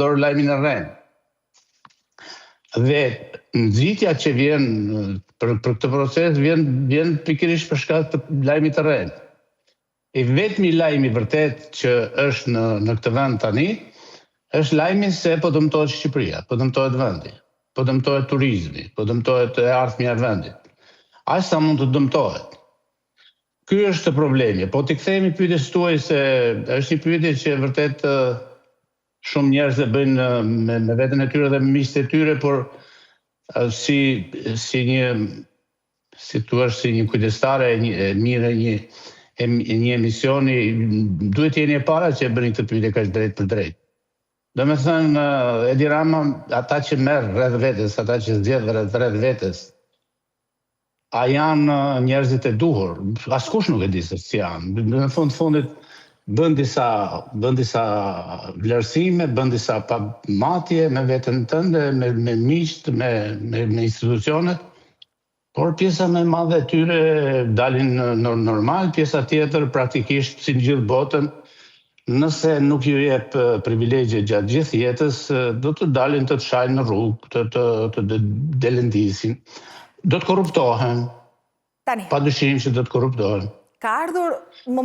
dorë lajmin e rren. Dhe nxitja që vjen për këtë proces vjen pikërisht për shkak të lajmit të rren. I vetmi lajmi vërtet që është në këtë vend tani, është lajmi se po dëmtohet Shqipëria, po dëmtohet vendi, po dëmtohet turizmi, po dëmtohet e ardhmja e vendit. Aq sa mund të dëmtohet. Ky është problemi, po t'i kthehemi pyetjes tuaj se është një pyetje që vërtet shumë njerëz e bëjnë me veten e tyre dhe me miqtë e tyre, por si një kujdestare e mirë një emisioni, duhet jeni e para që e bëni këtë pyetje kaq drejt për drejt. Domethënë, Edi Rama, ata që merr rreth vetes, ata që zgjedh rreth vetes, a janë njerëzit e duhur? Askush nuk e di se si janë. Në fundit bën disa vlerësime, bën disa pamatje me veten tënde, me miqt, me institucionet, por pjesa më e madhe e tyre dalin normal, pjesa tjetër praktikisht si në gjithë botën, nëse nuk ju jep privilegje gjatë gjithë jetës, do të dalin të shajnë në rrugë, të delendisin. Do të korruptohen. Tani. Padyshim që do të korruptohen. Ka ardhur moment